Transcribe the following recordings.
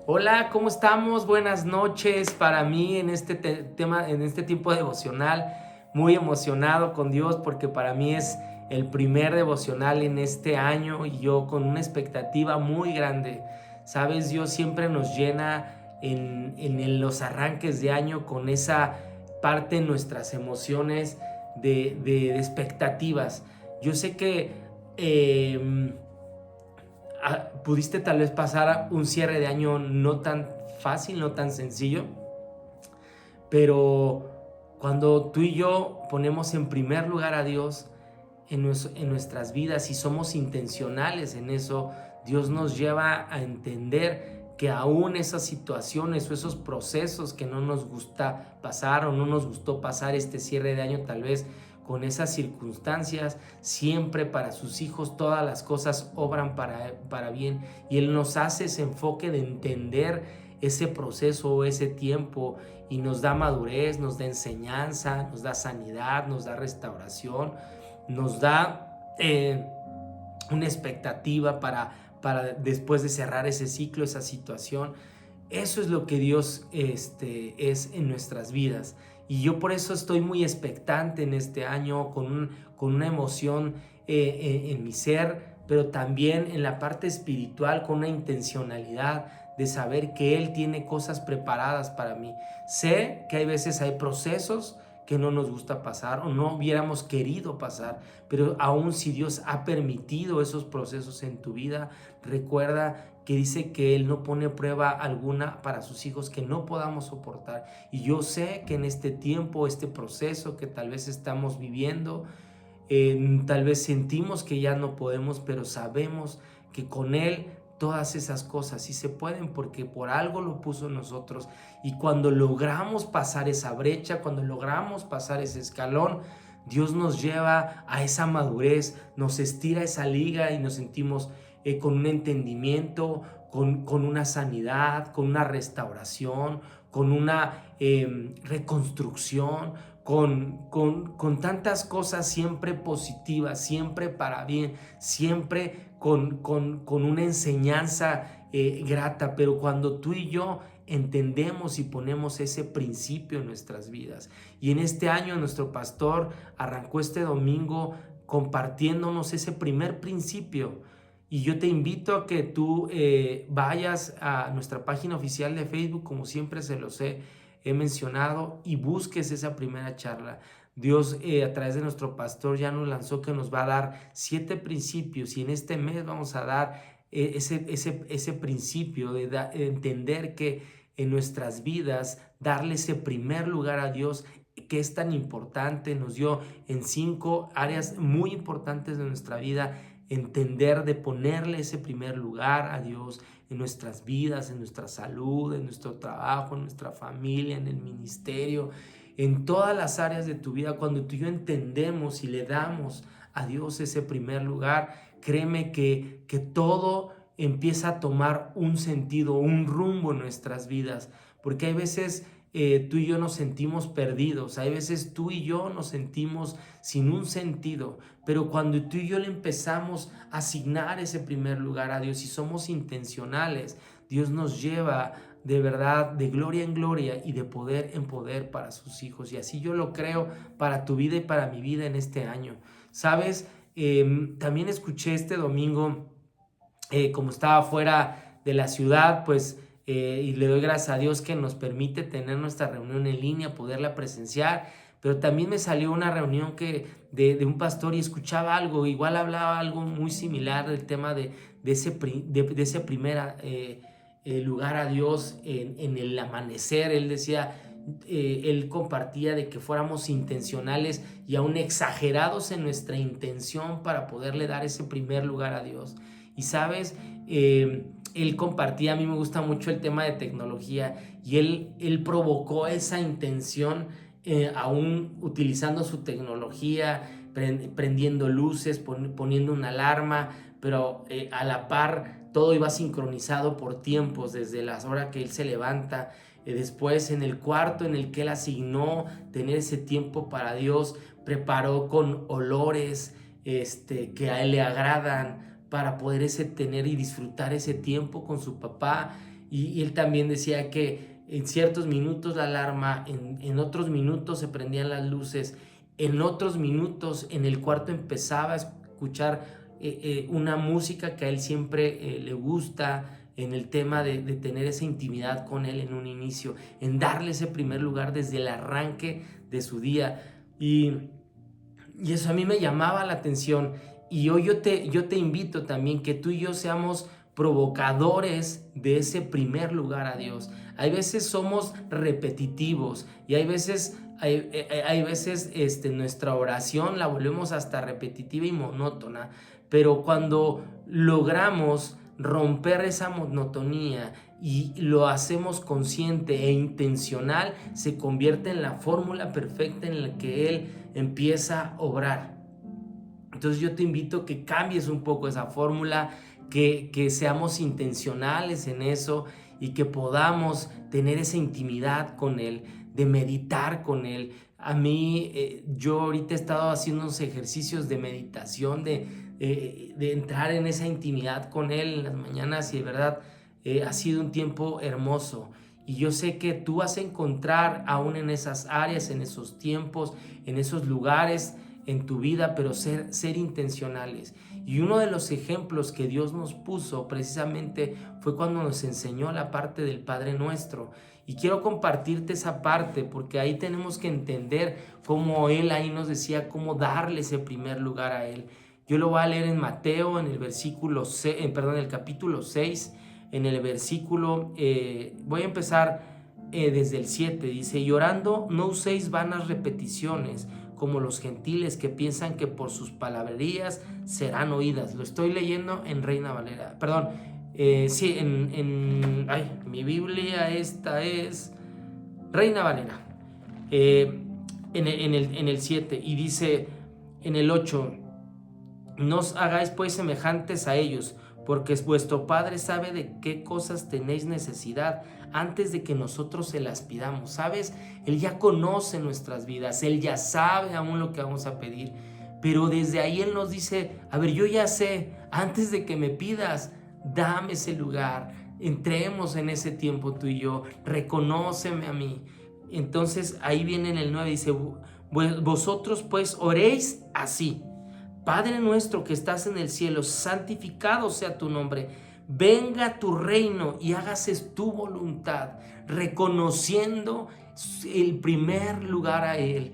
Hola, ¿cómo estamos? Buenas noches. Para mí en este tema, en este tiempo devocional, muy emocionado con Dios porque para mí es el primer devocional en este año y yo con una expectativa muy grande. Sabes, Dios siempre nos llena en los arranques de año con esa parte de nuestras emociones de expectativas. Yo sé que pudiste tal vez pasar un cierre de año no tan fácil, no tan sencillo, pero cuando tú y yo ponemos en primer lugar a Dios en nuestras vidas y somos intencionales en eso, Dios nos lleva a entender que aún esas situaciones o esos procesos que no nos gusta pasar o no nos gustó pasar este cierre de año tal vez con esas circunstancias, siempre para sus hijos todas las cosas obran para bien y Él nos hace ese enfoque de entender ese proceso o ese tiempo y nos da madurez, nos da enseñanza, nos da sanidad, nos da restauración, nos da una expectativa para después de cerrar ese ciclo, esa situación. Eso es lo que Dios es en nuestras vidas. Y yo por eso estoy muy expectante en este año, con una emoción en mi ser, pero también en la parte espiritual, con una intencionalidad de saber que Él tiene cosas preparadas para mí. Sé que hay veces hay procesos que no nos gusta pasar o no hubiéramos querido pasar, pero aún si Dios ha permitido esos procesos en tu vida, recuerda que dice que Él no pone prueba alguna para sus hijos que no podamos soportar. Y yo sé que en este tiempo, este proceso que tal vez estamos viviendo, tal vez sentimos que ya no podemos, pero sabemos que con Él todas esas cosas sí se pueden porque por algo lo puso en nosotros. Y cuando logramos pasar esa brecha, cuando logramos pasar ese escalón, Dios nos lleva a esa madurez, nos estira esa liga y nos sentimos con un entendimiento, con una sanidad, con una restauración, con una reconstrucción, con tantas cosas siempre positivas, siempre para bien, siempre con una enseñanza grata, pero cuando tú y yo entendemos y ponemos ese principio en nuestras vidas. Y en este año nuestro pastor arrancó este domingo compartiéndonos ese primer principio. Y yo te invito a que tú vayas a nuestra página oficial de Facebook, como siempre se los he mencionado, y busques esa primera charla. Dios a través de nuestro pastor ya nos lanzó que nos va a dar 7 principios y en este mes vamos a dar ese principio de entender que en nuestras vidas darle ese primer lugar a Dios que es tan importante, nos dio en 5 áreas muy importantes de nuestra vida, entender de ponerle ese primer lugar a Dios en nuestras vidas, en nuestra salud, en nuestro trabajo, en nuestra familia, en el ministerio, en todas las áreas de tu vida. Cuando tú y yo entendemos y le damos a Dios ese primer lugar, créeme que todo empieza a tomar un sentido, un rumbo en nuestras vidas, porque hay veces tú y yo nos sentimos perdidos, hay veces tú y yo nos sentimos sin un sentido, pero cuando tú y yo le empezamos a asignar ese primer lugar a Dios y somos intencionales, Dios nos lleva de verdad de gloria en gloria y de poder en poder para sus hijos. Y así yo lo creo para tu vida y para mi vida en este año. ¿Sabes? También escuché este domingo, como estaba fuera de la ciudad, pues, y le doy gracias a Dios que nos permite tener nuestra reunión en línea, poderla presenciar, pero también me salió una reunión de un pastor y escuchaba algo, igual hablaba algo muy similar del tema de ese primer lugar a Dios en el amanecer. Él decía, él compartía de que fuéramos intencionales y aún exagerados en nuestra intención para poderle dar ese primer lugar a Dios. Y sabes, él compartía, a mí me gusta mucho el tema de tecnología y él provocó esa intención aún utilizando su tecnología, prendiendo luces, poniendo una alarma, pero a la par todo iba sincronizado por tiempos, desde las horas que él se levanta, después en el cuarto en el que él asignó tener ese tiempo para Dios, preparó con olores que a él le agradan para poder tener y disfrutar ese tiempo con su papá. y él también decía que en ciertos minutos la alarma, en otros minutos se prendían las luces, en otros minutos en el cuarto empezaba a escuchar una música que a él siempre le gusta, en el tema de tener esa intimidad con él en un inicio, en darle ese primer lugar desde el arranque de su día. Y eso a mí me llamaba la atención. Y hoy yo te invito también que tú y yo seamos provocadores de ese primer lugar a Dios. Hay veces somos repetitivos y hay veces nuestra oración la volvemos hasta repetitiva y monótona, pero cuando logramos romper esa monotonía y lo hacemos consciente e intencional, se convierte en la fórmula perfecta en la que Él empieza a obrar. Entonces yo te invito a que cambies un poco esa fórmula, que seamos intencionales en eso y que podamos tener esa intimidad con Él, de meditar con Él. A mí, yo ahorita he estado haciendo unos ejercicios de meditación, de entrar en esa intimidad con Él en las mañanas, y de verdad ha sido un tiempo hermoso. Y yo sé que tú vas a encontrar aún en esas áreas, en esos tiempos, en esos lugares en tu vida, pero ser intencionales. Y uno de los ejemplos que Dios nos puso precisamente fue cuando nos enseñó la parte del Padre Nuestro. Y quiero compartirte esa parte porque ahí tenemos que entender cómo Él ahí nos decía cómo darle ese primer lugar a Él. Yo lo voy a leer en Mateo, en el versículo, en el capítulo 6, en el versículo, voy a empezar desde el 7, dice: y orando no uséis vanas repeticiones, como los gentiles que piensan que por sus palabrerías serán oídas. Lo estoy leyendo en Reina Valera, perdón, sí, mi Biblia esta es Reina Valera, en el 7, y dice en el 8: no os hagáis pues semejantes a ellos, porque vuestro Padre sabe de qué cosas tenéis necesidad antes de que nosotros se las pidamos. ¿Sabes? Él ya conoce nuestras vidas, Él ya sabe aún lo que vamos a pedir, pero desde ahí Él nos dice: a ver, yo ya sé, antes de que me pidas, dame ese lugar, entremos en ese tiempo tú y yo, reconóceme a mí. Entonces ahí viene en el 9, dice: vosotros pues oréis así: Padre nuestro que estás en el cielo, santificado sea tu nombre. Venga tu reino y hágase tu voluntad, reconociendo el primer lugar a Él.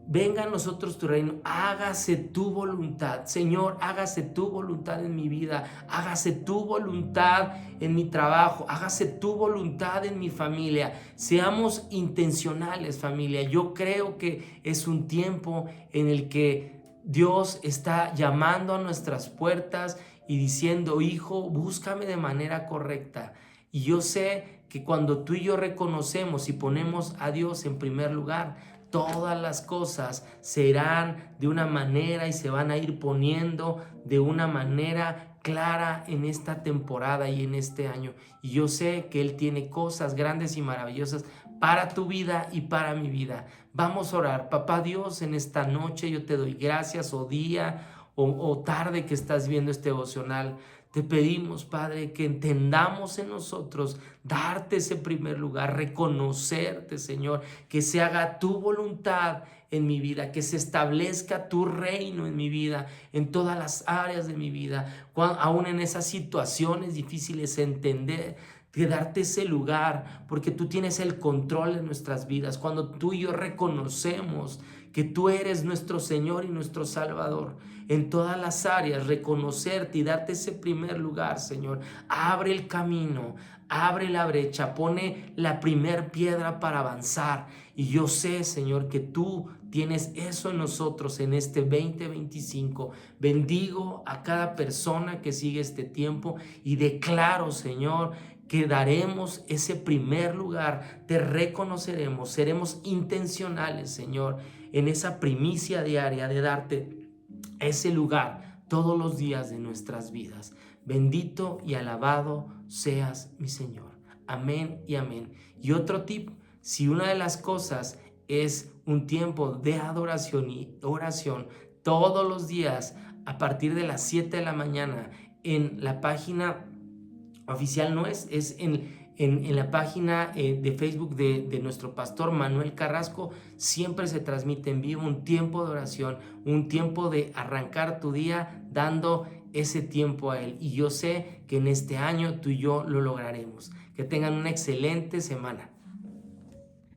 Venga a nosotros tu reino, hágase tu voluntad. Señor, hágase tu voluntad en mi vida, hágase tu voluntad en mi trabajo, hágase tu voluntad en mi familia. Seamos intencionales, familia. Yo creo que es un tiempo en el que Dios está llamando a nuestras puertas y diciendo: hijo, búscame de manera correcta. Y yo sé que cuando tú y yo reconocemos y ponemos a Dios en primer lugar, todas las cosas serán de una manera y se van a ir poniendo de una manera clara en esta temporada y en este año. Y yo sé que Él tiene cosas grandes y maravillosas para tu vida y para mi vida. Vamos a orar. Papá Dios, en esta noche yo te doy gracias, o día o tarde que estás viendo este devocional. Te pedimos, Padre, que entendamos en nosotros darte ese primer lugar, reconocerte, Señor, que se haga tu voluntad en mi vida, que se establezca tu reino en mi vida, en todas las áreas de mi vida, aún en esas situaciones difíciles, entender, de darte ese lugar, porque tú tienes el control de nuestras vidas. Cuando tú y yo reconocemos que tú eres nuestro Señor y nuestro Salvador, en todas las áreas, reconocerte y darte ese primer lugar, Señor, abre el camino, abre la brecha, pone la primer piedra para avanzar. Y yo sé, Señor, que tú tienes eso en nosotros en este 2025. Bendigo a cada persona que sigue este tiempo y declaro, Señor, que daremos ese primer lugar, te reconoceremos, seremos intencionales, Señor, en esa primicia diaria de darte ese lugar todos los días de nuestras vidas. Bendito y alabado seas, mi Señor. Amén y amén. Y otro tip: si una de las cosas es un tiempo de adoración y oración todos los días a partir de las 7 de la mañana en la página oficial no es en la página de Facebook de nuestro pastor Manuel Carrasco. Siempre se transmite en vivo un tiempo de oración, un tiempo de arrancar tu día dando ese tiempo a Él. Y yo sé que en este año tú y yo lo lograremos. Que tengan una excelente semana.